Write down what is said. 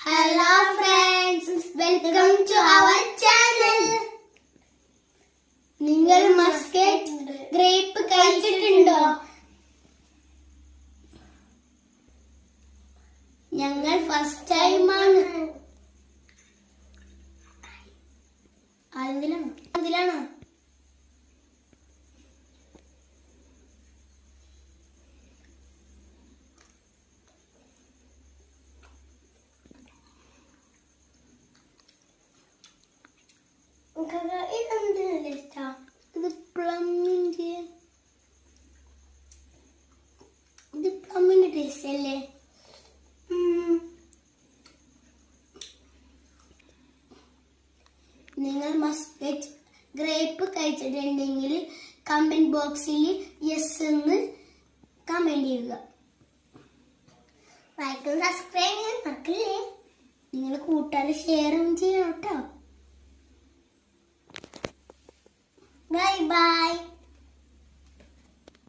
Hello friends, welcome to our channel. നിങ്ങൾ Muscat grape കഴിച്ചിട്ടുണ്ടോ? ഞങ്ങൾ ഫസ്റ്റ് ടൈം ആണ്. അതിലാണോ? ഇത് പ്ലമ്മിന്റെ ടേസ്റ്റ് അല്ലേ? നിങ്ങൾ മസ്കറ്റ് ഗ്രേപ്പ് കഴിച്ചിട്ടുണ്ടെങ്കിൽ കമന്റ് ബോക്സിൽ യെസ് എന്ന് കമന്റ് ചെയ്യുക. ലൈക്കും സബ്സ്ക്രൈബ് ചെയ്യാൻ മറക്കല്ലേ. നിങ്ങൾ കൂട്ടുകാരെ ഷെയറും ചെയ്യണം കേട്ടോ. Bye bye.